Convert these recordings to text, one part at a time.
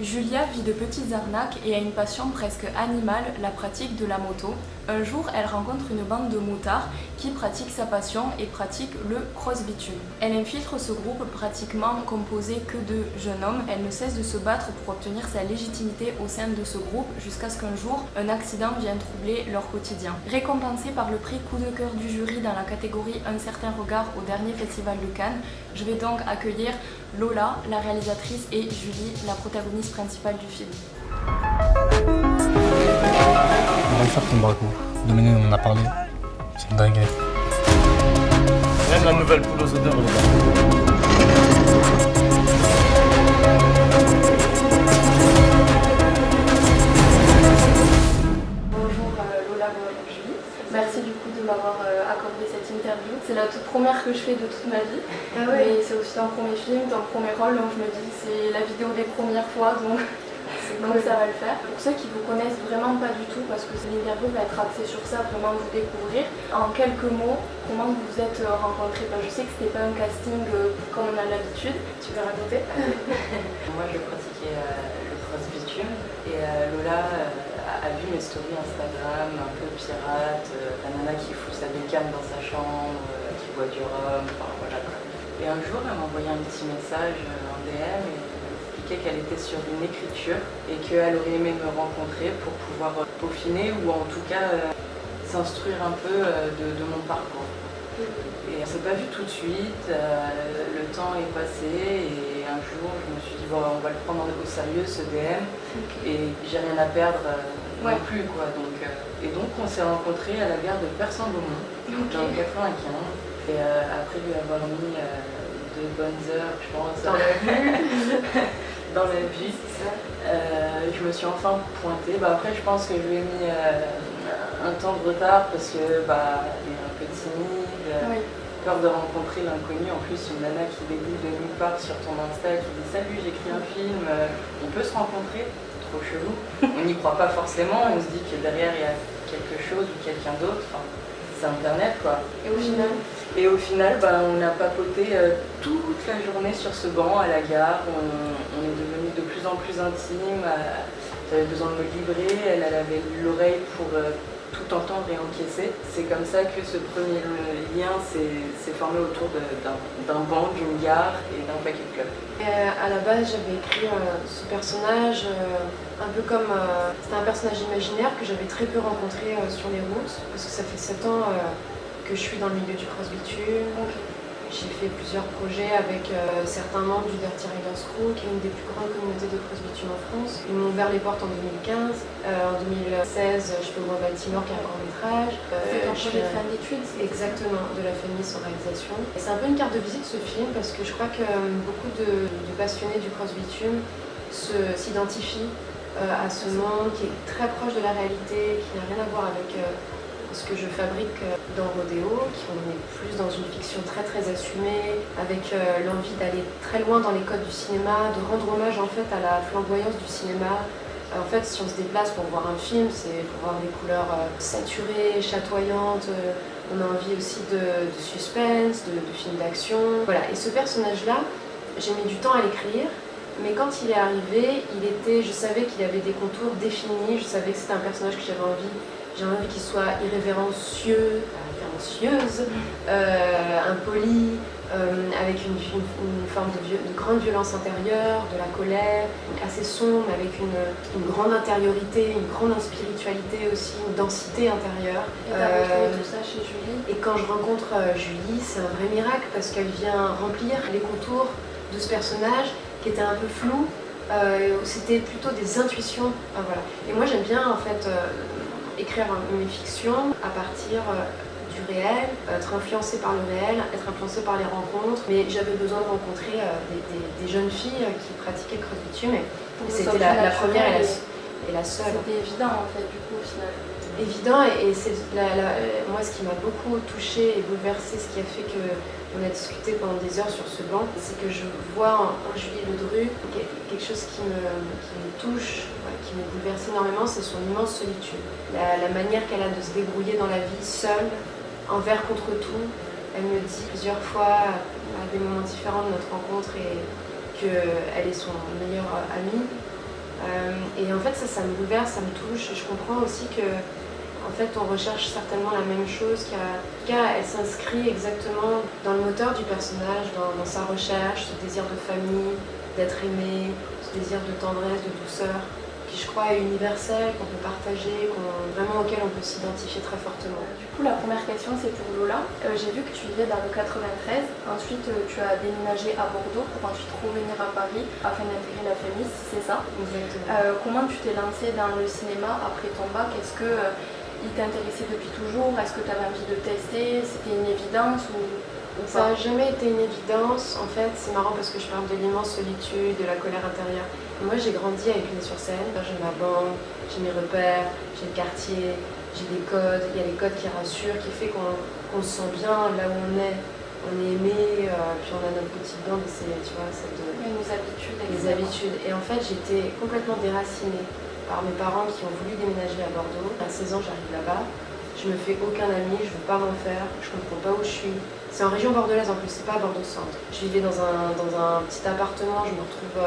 Julia vit de petites arnaques et a une passion presque animale, la pratique de la moto. Un jour, elle rencontre une bande de motards qui pratiquent sa passion et pratiquent le cross-bitume. Elle infiltre ce groupe pratiquement composé que de jeunes hommes. Elle ne cesse de se battre pour obtenir sa légitimité au sein de ce groupe jusqu'à ce qu'un jour, un accident vienne troubler leur quotidien. Récompensée par le prix coup de cœur du jury dans la catégorie Un certain regard au dernier festival de Cannes, je vais donc accueillir Lola, la réalisatrice, et Julie, la protagoniste principale du film. On va le faire ton braco. Dominique en a parlé. C'est une dinguerie. Même la nouvelle poule aux odeurs, les Bonjour Lola, bonjour Julie. Merci du coup de m'avoir accordé cette interview. C'est la toute première que je fais de toute ma vie. Ah ouais. Mais c'est aussi ton premier film, ton premier rôle, donc je me dis que c'est la vidéo des premières fois, donc ça va le faire. Pour ceux qui vous connaissent vraiment pas du tout, parce que l'interview va être axée sur ça, vraiment vous découvrir. En quelques mots, comment vous vous êtes rencontrés? Je sais que c'était pas un casting comme on a l'habitude. Tu veux raconter? Moi je pratiquais le cross-bitume et Lola a vu mes stories Instagram un peu pirate, la nana qui fout sa bécane dans sa chambre, qui boit du rhum, enfin voilà quoi. Et un jour elle m'a envoyé un petit message en DM et qu'elle était sur une écriture et qu'elle aurait aimé me rencontrer pour pouvoir peaufiner ou en tout cas s'instruire un peu de mon parcours. Et on ne s'est pas vu tout de suite, le temps est passé et un jour je me suis dit bon, on va le prendre au sérieux ce DM et j'ai rien à perdre non plus quoi. Et donc on s'est rencontrés à la gare de Persan-Beaumont dans le 95 et après lui avoir mis 2 bonnes heures je pense dans la vue. Dans la vie, je me suis enfin pointée. Après, je pense que je lui ai mis un temps de retard parce que elle est un peu timide, peur de rencontrer l'inconnu. En plus, une nana qui débute de nulle part sur ton Insta qui dit salut, j'écris un film, on peut se rencontrer, trop chelou. On n'y croit pas forcément, on se dit que derrière il y a quelque chose ou quelqu'un d'autre. Enfin, c'est internet quoi. Et au final, on a papoté toute la journée sur ce banc à la gare. On est devenus de plus en plus intimes. J'avais besoin de me livrer. Elle avait l'oreille pour tout entendre et encaisser. C'est comme ça que ce premier lien s'est formé autour d'un banc, d'une gare et d'un paquet de clubs. À la base, j'avais écrit ce personnage un peu comme... c'était un personnage imaginaire que j'avais très peu rencontré sur les routes, parce que ça fait 7 ans que je suis dans le milieu du cross-bitume. J'ai fait plusieurs projets avec certains membres du Dirty Riders Crew, qui est une des plus grandes communautés de cross-bitume en France. Ils m'ont ouvert les portes en 2015. En 2016, je fais Ouvrir Baltimore, qui est un grand métrage. C'est un projet de fin d'études? Exactement, de la famille sans réalisation. Et c'est un peu une carte de visite ce film, parce que je crois que beaucoup de passionnés du cross-bitume s'identifient à ce monde qui est très proche de la réalité, qui n'a rien à voir avec ce que je fabrique dans Rodéo, qui on est plus dans une fiction très très assumée, avec l'envie d'aller très loin dans les codes du cinéma, de rendre hommage en fait à la flamboyance du cinéma. En fait, si on se déplace pour voir un film, c'est pour voir des couleurs saturées, chatoyantes. On a envie aussi de suspense, de films d'action. Voilà. Et ce personnage-là, j'ai mis du temps à l'écrire. Mais quand il est arrivé, je savais qu'il avait des contours définis, je savais que c'était un personnage que j'avais envie qu'il soit irrévérencieuse, impoli, avec une forme de grande violence intérieure, de la colère, assez sombre, avec une grande intériorité, une grande spiritualité aussi, une densité intérieure. Et t'as retrouvé tout ça chez Julie? Et quand je rencontre Julie, c'est un vrai miracle parce qu'elle vient remplir les contours de ce personnage qui était un peu flou. C'était plutôt des intuitions. Voilà. Et moi j'aime bien en fait écrire mes fictions à partir du réel, être influencée par le réel, être influencée par les rencontres. Mais j'avais besoin de rencontrer des jeunes filles qui pratiquaient le cross-bitume. Et c'était la première et la seule. C'était évident en fait du coup au final. Évident et c'est moi ce qui m'a beaucoup touchée et bouleversée, ce qui a fait qu'on a discuté pendant des heures sur ce banc, c'est que je vois en Julie Ledru quelque chose qui me touche, qui me bouleverse énormément, c'est son immense solitude. La manière qu'elle a de se débrouiller dans la vie seule, envers contre tout. Elle me dit plusieurs fois à des moments différents de notre rencontre qu'elle est son meilleure amie. Et en fait, ça me bouleverse, ça me touche. Je comprends aussi que en fait, on recherche certainement la même chose, elle s'inscrit exactement dans le moteur du personnage, dans sa recherche, ce désir de famille, d'être aimé, ce désir de tendresse, de douceur, qui je crois est universel, qu'on peut partager, vraiment auquel on peut s'identifier très fortement. Du coup, la première question, c'est pour Lola. J'ai vu que tu vivais dans le 93, ensuite tu as déménagé à Bordeaux pour ensuite revenir à Paris afin d'intégrer la famille, si c'est ça. Exactement. Comment tu t'es lancée dans le cinéma après ton bac? Est-ce que il t'intéressait depuis toujours? Est-ce que tu avais envie de tester? C'était une évidence ou Ça n'a jamais été une évidence. En fait, c'est marrant parce que je parle de l'immense solitude, de la colère intérieure. Moi, j'ai grandi avec Épinay-sur-Seine. J'ai ma bande, j'ai mes repères, j'ai le quartier, j'ai des codes. Il y a les codes qui rassurent, qui fait qu'on se sent bien là où on est. On est aimé, puis on a notre petite bande, c'est, tu vois, nos habitudes. Les habitudes. Et en fait, j'étais complètement déracinée par mes parents qui ont voulu déménager à Bordeaux. À 16 ans, j'arrive là-bas, je me fais aucun ami, je veux pas m'en faire, je comprends pas où je suis. C'est en région bordelaise en plus, c'est pas à Bordeaux-Centre. Je vivais dans un petit appartement, je me retrouve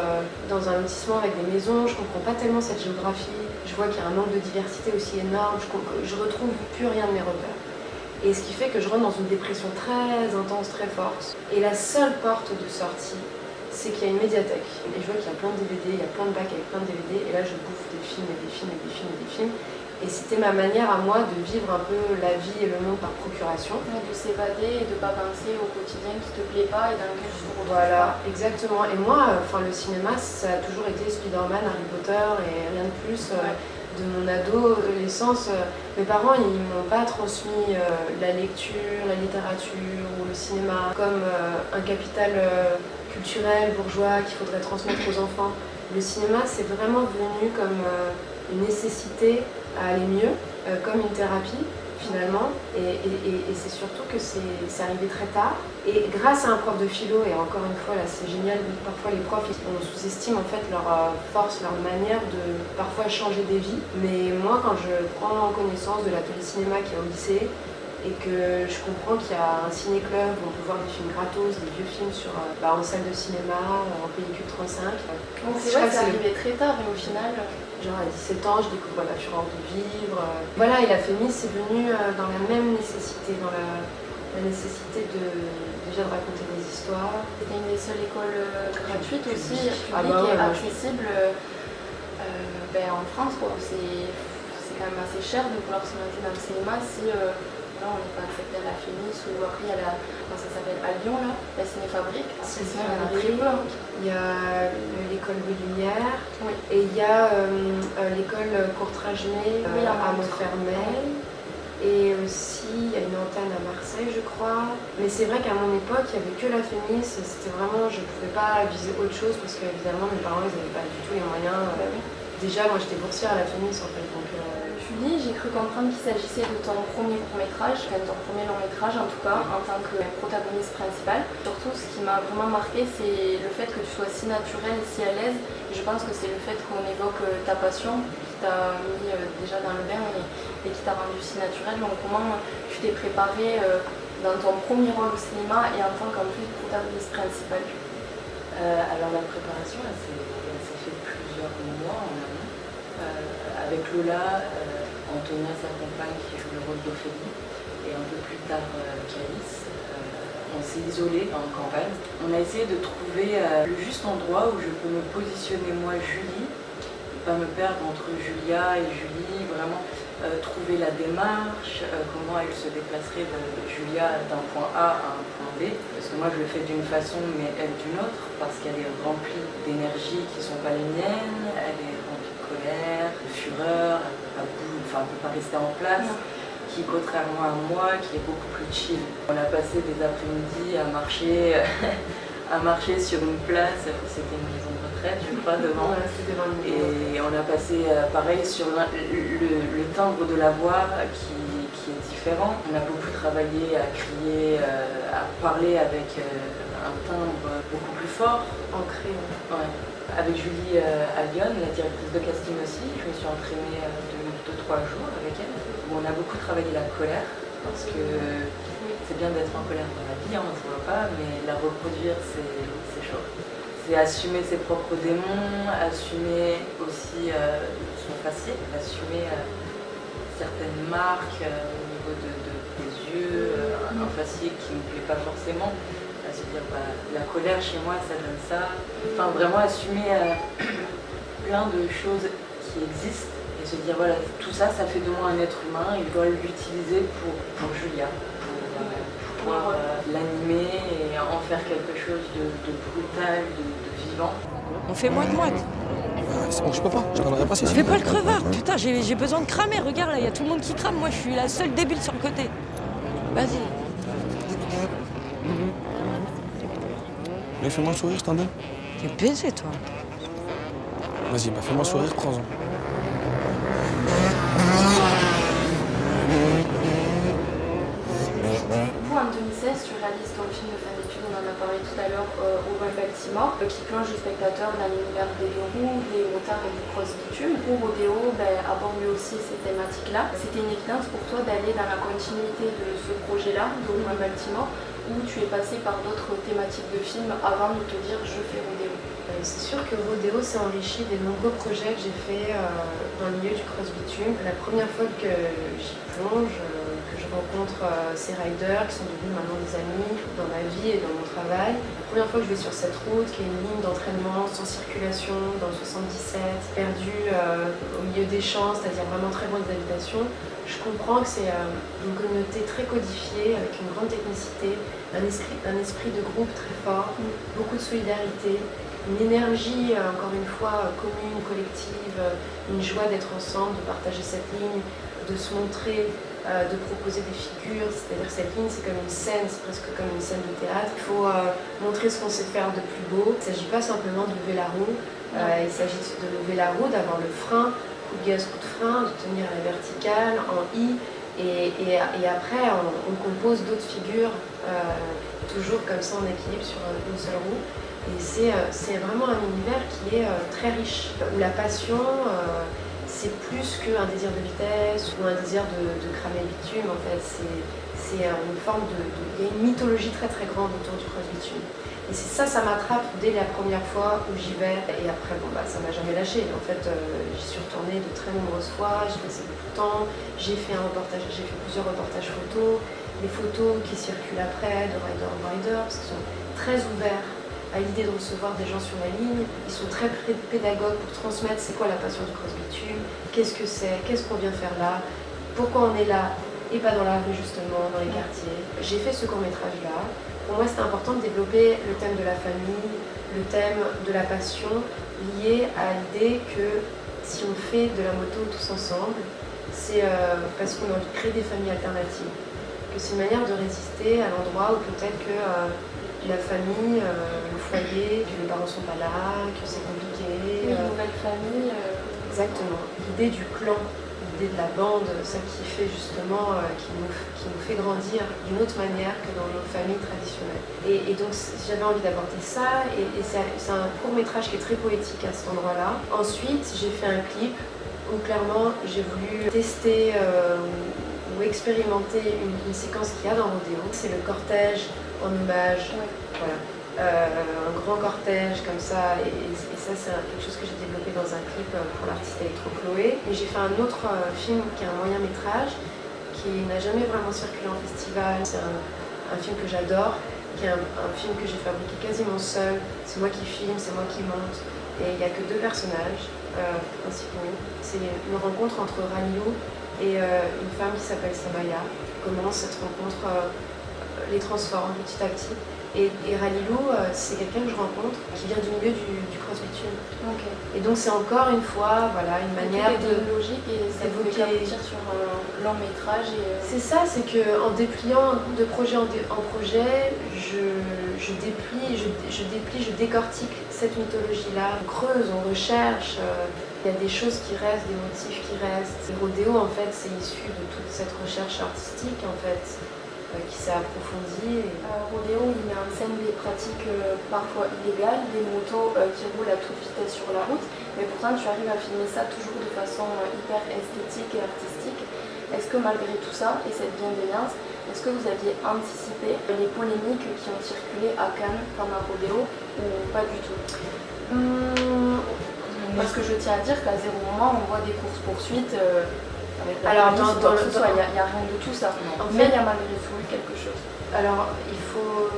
dans un lotissement avec des maisons, je comprends pas tellement cette géographie. Je vois qu'il y a un manque de diversité aussi énorme, je retrouve plus rien de mes repères. Et ce qui fait que je rentre dans une dépression très intense, très forte. Et la seule porte de sortie, c'est qu'il y a une médiathèque. Et je vois qu'il y a plein de DVD, il y a plein de bacs avec plein de DVD. Et là, je bouffe des films et des films et des films et des films. Et c'était ma manière à moi de vivre un peu la vie et le monde par procuration. De s'évader et de ne pas penser au quotidien qui ne te plaît pas et dans lequel tu te retrouves. Voilà, exactement. Et moi, le cinéma, ça a toujours été Spider-Man, Harry Potter et rien de plus. De mon adolescence, mes parents ils m'ont pas transmis la lecture, la littérature ou le cinéma comme un capital culturel bourgeois qu'il faudrait transmettre aux enfants. Le cinéma c'est vraiment venu comme une nécessité à aller mieux, comme une thérapie finalement, et c'est surtout que c'est arrivé très tard. Et grâce à un prof de philo, et encore une fois là c'est génial, parfois les profs on sous-estime en fait leur force, leur manière de parfois changer des vies. Mais moi quand je prends connaissance de l'atelier cinéma qui est au lycée, et que je comprends qu'il y a un ciné-club où on peut voir des films gratos, des vieux films en salle de cinéma, en pellicule 35. Donc c'est vrai que c'est arrivé très tard et au final... Genre à 17 ans, je découvre la fureur de vivre. Voilà, et la Fémis c'est venu dans la même nécessité, dans la nécessité déjà de raconter des histoires. C'était une des seules écoles gratuites aussi, publiques et accessibles en France. C'est quand même assez cher de vouloir se lancer dans le cinéma si on n'est pas accepté à la Fémis ou après il y a comment ça s'appelle, à Lyon là, la Cinéfabrique. Il y a l'école Louis Lumière, oui. Et il y a l'école Courtrajmé à Montfermeil. Et aussi, il y a une antenne à Marseille, je crois. Mais c'est vrai qu'à mon époque, il n'y avait que la Fémis. C'était vraiment, je ne pouvais pas viser autre chose parce qu'évidemment, mes parents, ils n'avaient pas du tout les moyens. Déjà, moi, j'étais boursière à la Fémis en fait. Donc, Julie, j'ai cru comprendre qu'il s'agissait de ton premier court-métrage, ton premier long-métrage en tout cas, en tant que protagoniste principal. Surtout, ce qui m'a vraiment marqué, c'est le fait que tu sois si naturelle, si à l'aise. Et je pense que c'est le fait qu'on évoque ta passion qui t'a mis déjà dans le bain et qui t'a rendu si naturelle. Donc comment tu t'es préparée dans ton premier rôle au cinéma et en tant qu'en plus protagoniste principal? Alors la préparation, elle s'est fait plusieurs mois en amont. Avec Lola, Antonia, sa compagne, qui joue le rôle d'Ophélie, et un peu plus tard Calice. On s'est isolés en campagne. On a essayé de trouver le juste endroit où je peux me positionner moi, Julie, pas me perdre entre Julia et Julie, vraiment trouver la démarche, comment elle se déplacerait de Julia d'un point A à un point B. Parce que moi je le fais d'une façon mais elle d'une autre, parce qu'elle est remplie d'énergie qui ne sont pas les miennes, elle est remplie de colère, de fureur, elle ne peut pas rester en place. Qui, contrairement à moi, qui est beaucoup plus chill. On a passé des après-midi à marcher, sur une place, c'était une maison de retraite, je crois, devant. Et on a passé, pareil, sur le timbre de la voix qui est différent. On a beaucoup travaillé à crier, à parler avec un timbre beaucoup plus fort. Ancré. Ouais. Avec Julie à Lyon, la directrice de casting aussi, je me suis entraînée 2-3 jours avec elle. Où on a beaucoup travaillé la colère, parce que c'est bien d'être en colère dans la vie, on ne se voit pas, mais la reproduire c'est chaud. C'est assumer ses propres démons, assumer aussi son facile, assumer certaines marques au niveau des yeux, un faciès qui ne me plaît pas forcément. Se dire la colère chez moi ça donne ça. Enfin vraiment assumer plein de choses qui existent et se dire voilà tout ça ça fait de moi un être humain, il doit l'utiliser pour Julia, pour pouvoir l'animer et en faire quelque chose de brutal, de vivant. On fait moite-moite. C'est bon, je peux pas, je donnerai pas si Fais pas le crevard, putain, j'ai besoin de cramer, regarde là, il y a tout le monde qui crame, moi je suis la seule débile sur le côté. Vas-y. Mais fais-moi un sourire, je t'en donne. T'es baisé toi. Vas-y, bah fais-moi un sourire, prends-en. Vous, en 2016, tu réalises ton film de fin d'études, on en a parlé tout à l'heure, Au vol Baltimore, qui plonge le spectateur dans l'univers des roues, des motards et du cross-bitume. Où Rodéo aborde lui aussi ces thématiques-là. C'était une évidence pour toi d'aller dans la continuité de ce projet-là, d'Au vol Baltimore, où tu es passé par d'autres thématiques de films avant de te dire je fais Rodéo. C'est sûr que Rodéo s'est enrichi des nombreux projets que j'ai fait dans le milieu du cross-bitume. La première fois que j'y plonge, que je rencontre ces riders qui sont devenus maintenant des amis dans ma vie et dans mon travail. La première fois que je vais sur cette route, qui est une ligne d'entraînement sans circulation dans le 77, perdue au milieu des champs, c'est-à-dire vraiment très loin des habitations, je comprends que c'est une communauté très codifiée, avec une grande technicité, un esprit de groupe très fort, beaucoup de solidarité, une énergie, encore une fois, commune, collective, une joie d'être ensemble, de partager cette ligne, de se montrer, de proposer des figures. C'est-à-dire que cette ligne, c'est comme une scène, c'est presque comme une scène de théâtre. Il faut montrer ce qu'on sait faire de plus beau. Il ne s'agit pas simplement de lever la roue, il s'agit de lever la roue, d'avoir le frein, coup de gaz, coup de frein, de tenir à la verticale, en I, et après on compose d'autres figures, toujours comme ça en équilibre sur une seule roue. Et c'est vraiment un univers qui est très riche, où la passion, c'est plus qu'un désir de vitesse ou un désir de cramer le bitume. En fait, c'est une forme il y a une mythologie très très grande autour du cross-bitume. Et ça m'attrape dès la première fois où j'y vais. Et après, ça m'a jamais lâché. En fait, j'y suis retournée de très nombreuses fois, j'ai passé beaucoup de temps, j'ai fait plusieurs reportages photos, les photos qui circulent après de Rider on Rider, parce qu'ils sont très ouverts à l'idée de recevoir des gens sur la ligne. Ils sont très pédagogues pour transmettre c'est quoi la passion du cross-bitume, qu'est-ce que c'est, qu'est-ce qu'on vient faire là, pourquoi on est là et pas dans la rue justement, dans les quartiers. J'ai fait ce court-métrage-là. Pour moi, c'était important de développer le thème de la famille, le thème de la passion, lié à l'idée que si on fait de la moto tous ensemble, c'est parce qu'on a envie de créer des familles alternatives. Que c'est une manière de résister à l'endroit où peut-être que la famille, le foyer, que les parents sont pas là, que c'est compliqué. Une nouvelle famille. Exactement. L'idée du clan, l'idée de la bande, celle qui fait justement, qui nous fait grandir d'une autre manière que dans nos familles traditionnelles. Et donc j'avais envie d'apporter ça, et c'est un court-métrage qui est très poétique à cet endroit-là. Ensuite, j'ai fait un clip où clairement j'ai voulu tester ou expérimenter une séquence qu'il y a dans Rodéo. C'est le cortège en hommage, voilà. Un grand cortège comme ça, et ça c'est quelque chose que j'ai développé dans un clip pour l'artiste Electro Chloé. Et j'ai fait un autre film qui est un moyen métrage, qui n'a jamais vraiment circulé en festival. C'est un film que j'adore, qui est un film que j'ai fabriqué quasiment seul. C'est moi qui filme, c'est moi qui monte, et il n'y a que deux personnages principaux. C'est une rencontre entre Ralio et une femme qui s'appelle Samaya. Comment cette rencontre les transforme petit à petit. Et Ralilou, c'est quelqu'un que je rencontre qui vient du milieu du cross-bitume. Okay. Et donc c'est encore une fois une manière de logique et ça pouvait aboutir sur un long métrage. C'est ça, c'est qu'en dépliant de projet en projet, je décortique cette mythologie-là. On creuse, on recherche. Il y a des choses qui restent, des motifs qui restent. Et Rodéo, en fait, c'est issu de toute cette recherche artistique, en fait, qui s'est approfondie. Rodéo, il met en scène des pratiques parfois illégales, des motos qui roulent à toute vitesse sur la route, mais pourtant tu arrives à filmer ça toujours de façon hyper esthétique et artistique. Est-ce que malgré tout ça et cette bienveillance, Est-ce que vous aviez anticipé les polémiques qui ont circulé à Cannes pendant Rodéo ou pas du tout? Parce que je tiens à dire qu'à zéro moment on voit des courses-poursuites avec la Alors, police, dans il n'y a rien de tout ça. Mais il y a malgré tout quelque chose. Alors, il faut,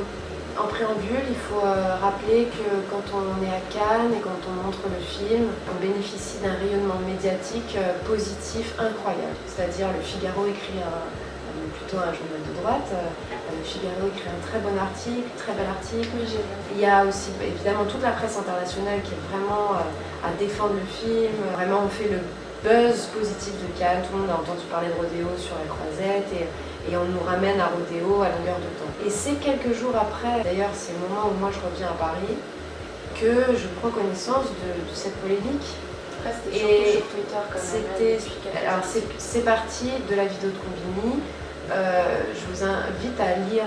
en préambule, il faut rappeler que quand on est à Cannes et quand on montre le film, on bénéficie d'un rayonnement médiatique positif incroyable. C'est-à-dire, le Figaro écrit plutôt un journal de droite. Le Figaro écrit un très bon article, très bel article. Il y a aussi évidemment toute la presse internationale qui est vraiment à défendre le film. Vraiment, on fait le buzz positif de Cannes. Tout le monde a entendu parler de Rodéo sur la Croisette et on nous ramène à Rodéo à longueur de temps. Et c'est quelques jours après, d'ailleurs c'est le moment où moi je reviens à Paris, que je prends connaissance de cette polémique. C'était surtout sur Twitter quand même. Alors c'est parti de la vidéo de Combini. Je vous invite à lire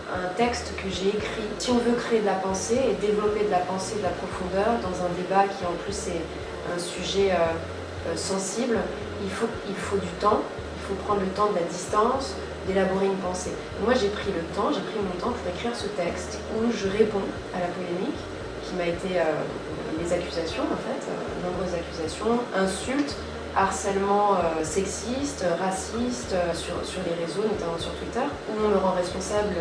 un texte que j'ai écrit. Si on veut créer de la pensée et développer de la pensée, de la profondeur dans un débat qui en plus est un sujet sensible, il faut du temps, il faut prendre le temps de la distance, d'élaborer une pensée. Moi j'ai pris mon temps pour écrire ce texte où je réponds à la polémique qui m'a été les accusations en fait, nombreuses accusations, insultes, harcèlement sexiste, raciste sur les réseaux, notamment sur Twitter, où on me rend responsable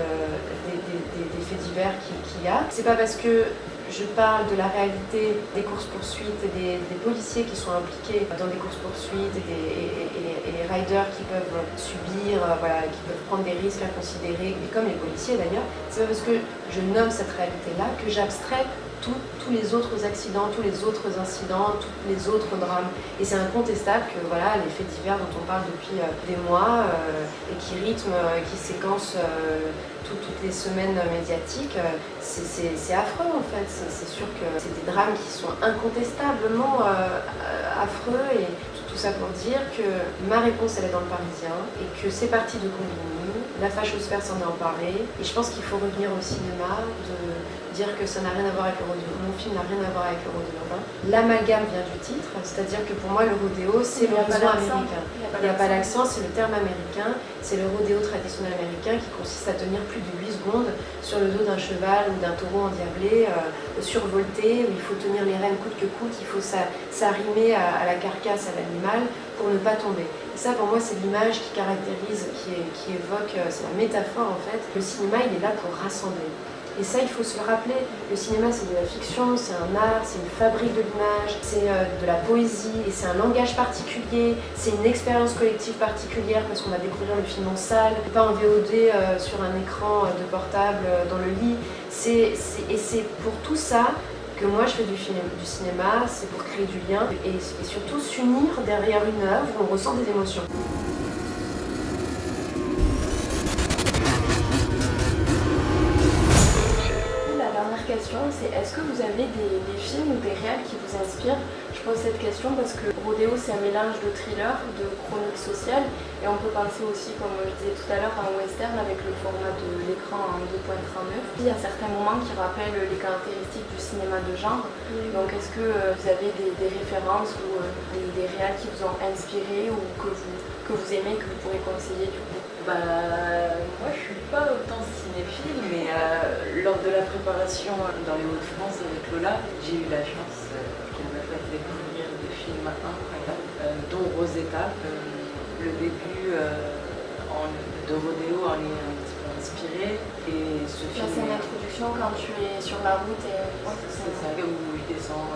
des faits divers qu'il y a. C'est pas parce que je parle de la réalité des courses-poursuites et des policiers qui sont impliqués dans des courses-poursuites et les riders qui peuvent subir, qui peuvent prendre des risques inconsidérés, comme les policiers d'ailleurs. C'est pas parce que je nomme cette réalité-là que j'abstrais tous les autres accidents, tous les autres incidents, tous les autres drames. Et c'est incontestable que les faits divers dont on parle depuis des mois et qui rythment, qui séquencent toutes les semaines médiatiques, c'est affreux en fait. C'est sûr que c'est des drames qui sont incontestablement affreux et tout ça pour dire que ma réponse elle est dans le Parisien et que c'est parti de Combini, la fachosphère s'en est emparée et je pense qu'il faut revenir au cinéma, de dire que ça n'a rien à voir avec le rodéo. Mon film n'a rien à voir avec le rodéo urbain. L'amalgame vient du titre, c'est-à-dire que pour moi le rodéo c'est l'horizon américain. Il n'y a pas l'accent, c'est le terme américain, c'est le rodéo traditionnel américain qui consiste à tenir plus de 8 secondes sur le dos d'un cheval ou d'un taureau endiablé, survolté, où il faut tenir les rênes coûte que coûte, il faut s'arrimer à la carcasse, à l'animal, pour ne pas tomber. Et ça pour moi c'est l'image qui caractérise, qui évoque, c'est la métaphore en fait. Le cinéma il est là pour rassembler. Et ça, il faut se le rappeler, le cinéma c'est de la fiction, c'est un art, c'est une fabrique de l'image, c'est de la poésie, et c'est un langage particulier, c'est une expérience collective particulière parce qu'on va découvrir le film en salle, pas en VOD sur un écran de portable dans le lit. Et c'est pour tout ça que moi je fais du cinéma, c'est pour créer du lien et surtout s'unir derrière une œuvre où on ressent des émotions. C'est est-ce que vous avez des films ou des réals qui vous inspirent? Je pose cette question parce que Rodéo c'est un mélange de thriller, de chronique sociale et on peut penser aussi, comme je disais tout à l'heure, à un western avec le format de l'écran en 2.39. Il y a certains moments qui rappellent les caractéristiques du cinéma de genre. Donc est-ce que vous avez des références ou des réals qui vous ont inspiré ou que vous aimez, que vous pourrez conseiller du coup? Moi je suis pas autant cinéphile, mais lors de la préparation dans les Hauts-de-France avec Lola, j'ai eu la chance qu'elle m'a fait découvrir des films incroyables, dont Rosetta. Le début de Rodéo en est un petit peu inspiré. Et ce film. C'est une introduction quand tu es sur la route et c'est ça, où il descend.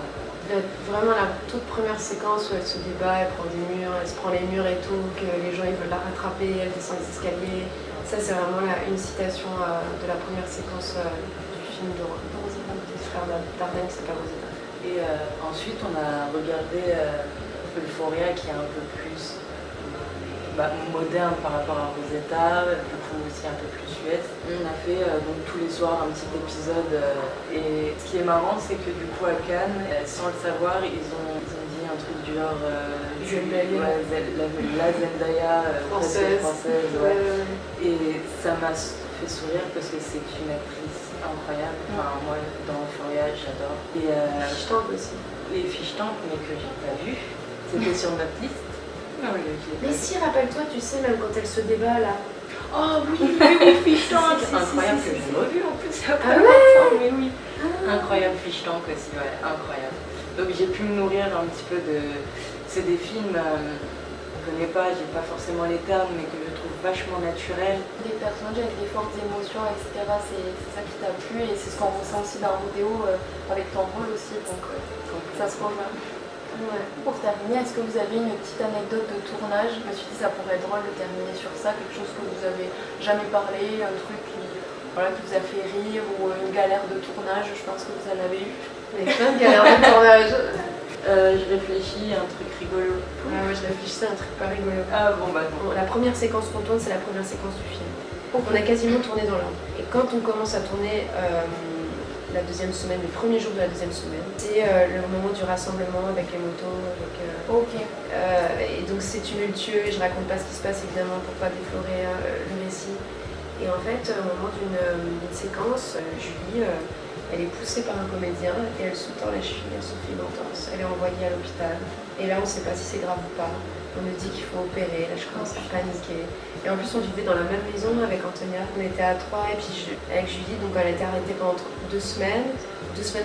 Vraiment la toute première séquence où elle se débat, elle prend des murs, elle se prend les murs et tout, que les gens ils veulent la rattraper, elle descend les escaliers. Ça c'est vraiment une citation de la première séquence du film de Rosetta, des frères Dardenne qui s'appelle Rosetta. Et ensuite on a regardé Euphoria qui est un peu plus moderne par rapport à Rosetta, du coup aussi un peu plus US. On a fait donc tous les soirs un petit épisode et ce qui est marrant c'est que du coup à Cannes, sans le savoir, ils ont dit un truc du genre la Zendaya française. Et ça m'a fait sourire parce que c'est une actrice incroyable. Enfin, moi dans Euphoria j'adore. Et Fichtank aussi. Les Fichtank mais que j'ai pas vu. C'était sur notre liste. Mais si, rappelle-toi, tu sais, même quand elle se débat là. Oh oui, Fish Tank. C'est incroyable que j'ai revu en plus. Ah ouais. Mais oui. Incroyable Fish Tank aussi, ouais, incroyable. Donc j'ai pu me nourrir un petit peu de... C'est des films, je connais pas, j'ai pas forcément les termes, mais que je trouve vachement naturels. Des personnages avec des fortes émotions, etc. C'est ça qui t'a plu et c'est ce qu'on ressent aussi dans Rodéo avec ton rôle aussi, donc ça se rejoint. Ouais. Pour terminer, est-ce que vous avez une petite anecdote de tournage? Je me suis dit ça pourrait être drôle de terminer sur ça, quelque chose que vous avez jamais parlé, un truc qui vous a fait rire ou une galère de tournage, je pense que vous en avez eu. Il y a plein de galères de tournage. Je réfléchis à un truc rigolo. Ouais, je réfléchissais à un truc pas rigolo. Ah bon bah non. Bon, la première séquence qu'on tourne, c'est la première séquence du film. On a quasiment tourné dans l'ordre. Et quand on commence à tourner la deuxième semaine, les premiers jours de la deuxième semaine, c'est le moment du rassemblement avec les motos. Ok. Et donc c'est tumultueux et je raconte pas ce qui se passe évidemment pour pas déflorer le récit. Et en fait, au moment d'une séquence, Julie, elle est poussée par un comédien et elle sous-tend la cheville, elle se fait une entorse. Elle est envoyée à l'hôpital. Et là, on sait pas si c'est grave ou pas. On me dit qu'il faut opérer, là je commence à paniquer. Et en plus on vivait dans la même maison avec Antonia, on était à 3 et puis avec Julie, donc elle a été arrêtée pendant 2 semaines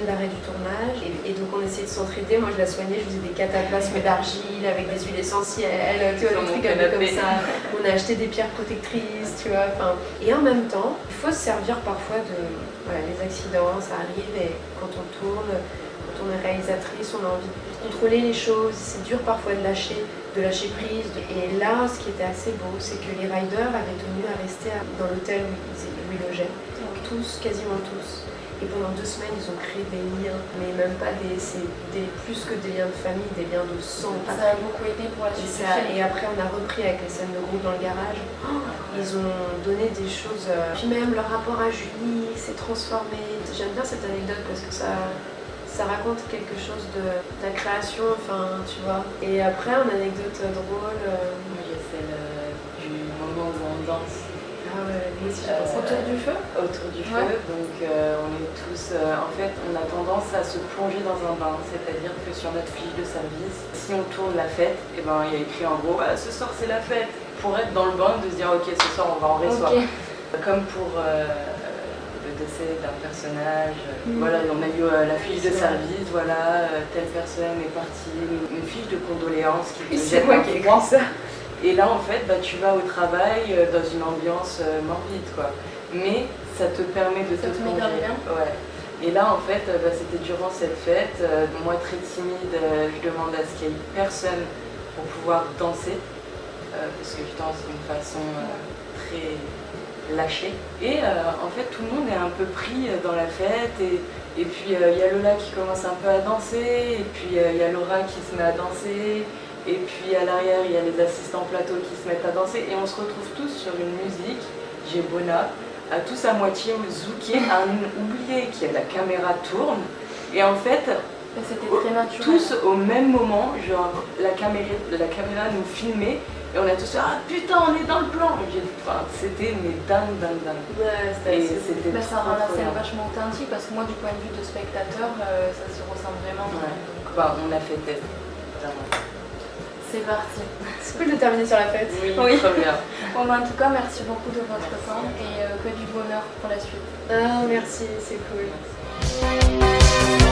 d'arrêt du tournage. Et donc on essayait de s'entraider, moi je la soignais, je faisais des cataplasmes d'argile avec des huiles essentielles, tu vois, des trucs un peu comme ça. On a acheté des pierres protectrices, tu vois. Et en même temps, il faut se servir parfois de... Voilà, les accidents, ça arrive et quand on tourne, quand on est réalisatrice, on a envie de contrôler les choses, c'est dur parfois de lâcher prise. Et là, ce qui était assez beau, c'est que les riders avaient tenu à rester dans l'hôtel où ils logeaient. Tous, quasiment tous. Et pendant 2 semaines, ils ont créé des liens, mais même pas plus que des liens de famille, des liens de sang. Ça a beaucoup aidé pour la suite. Et après, on a repris avec les scènes de groupe dans le garage. Ils ont donné des choses. Puis même leur rapport à Julie s'est transformé. J'aime bien cette anecdote parce que ça raconte quelque chose de la création, enfin, tu vois. Et après, une anecdote drôle. Il y a celle du moment où on danse. Ah ouais, moi aussi, Autour du feu? Autour du feu. Ouais. Donc on est tous... en fait, on a tendance à se plonger dans un bain. C'est-à-dire que sur notre fiche de service, si on tourne la fête, et ben, il y a écrit en gros ce soir c'est la fête. Pour être dans le bain, de se dire ok, ce soir on va en résoir. Okay. Comme pour... le décès d'un personnage, voilà, on a eu la fiche de service, voilà, telle personne est partie, une fiche de condoléances qui te jette un froid. Et là en fait tu vas au travail dans une ambiance morbide quoi, mais ça te permet de te plonger. Ouais. Et là en fait c'était durant cette fête, moi très timide, je demande à ce qu'il y ait personne pour pouvoir danser, parce que je danse d'une façon très lâché. Et en fait tout le monde est un peu pris dans la fête et puis il y a Lola qui commence un peu à danser et puis il y a Laura qui se met à danser et puis à l'arrière il y a les assistants plateau qui se mettent à danser et on se retrouve tous sur une musique, j'ai Bona, à tous à moitié zouké, à oublier que la caméra tourne et en fait c'était très naturel. Tous au même moment, genre la caméra nous filmait. Et on a tous fait ah putain on est dans le plan. C'était mais dingue. Ouais, c'était ça rend la scène vachement authentique parce que moi du point de vue de spectateur ça se ressent vraiment. Ouais. Donc, on a fait test. C'est parti. C'est cool de terminer sur la fête. Oui. Très bien. Bon, en tout cas merci beaucoup de votre temps et que du bonheur pour la suite. Ah merci, c'est cool. Merci.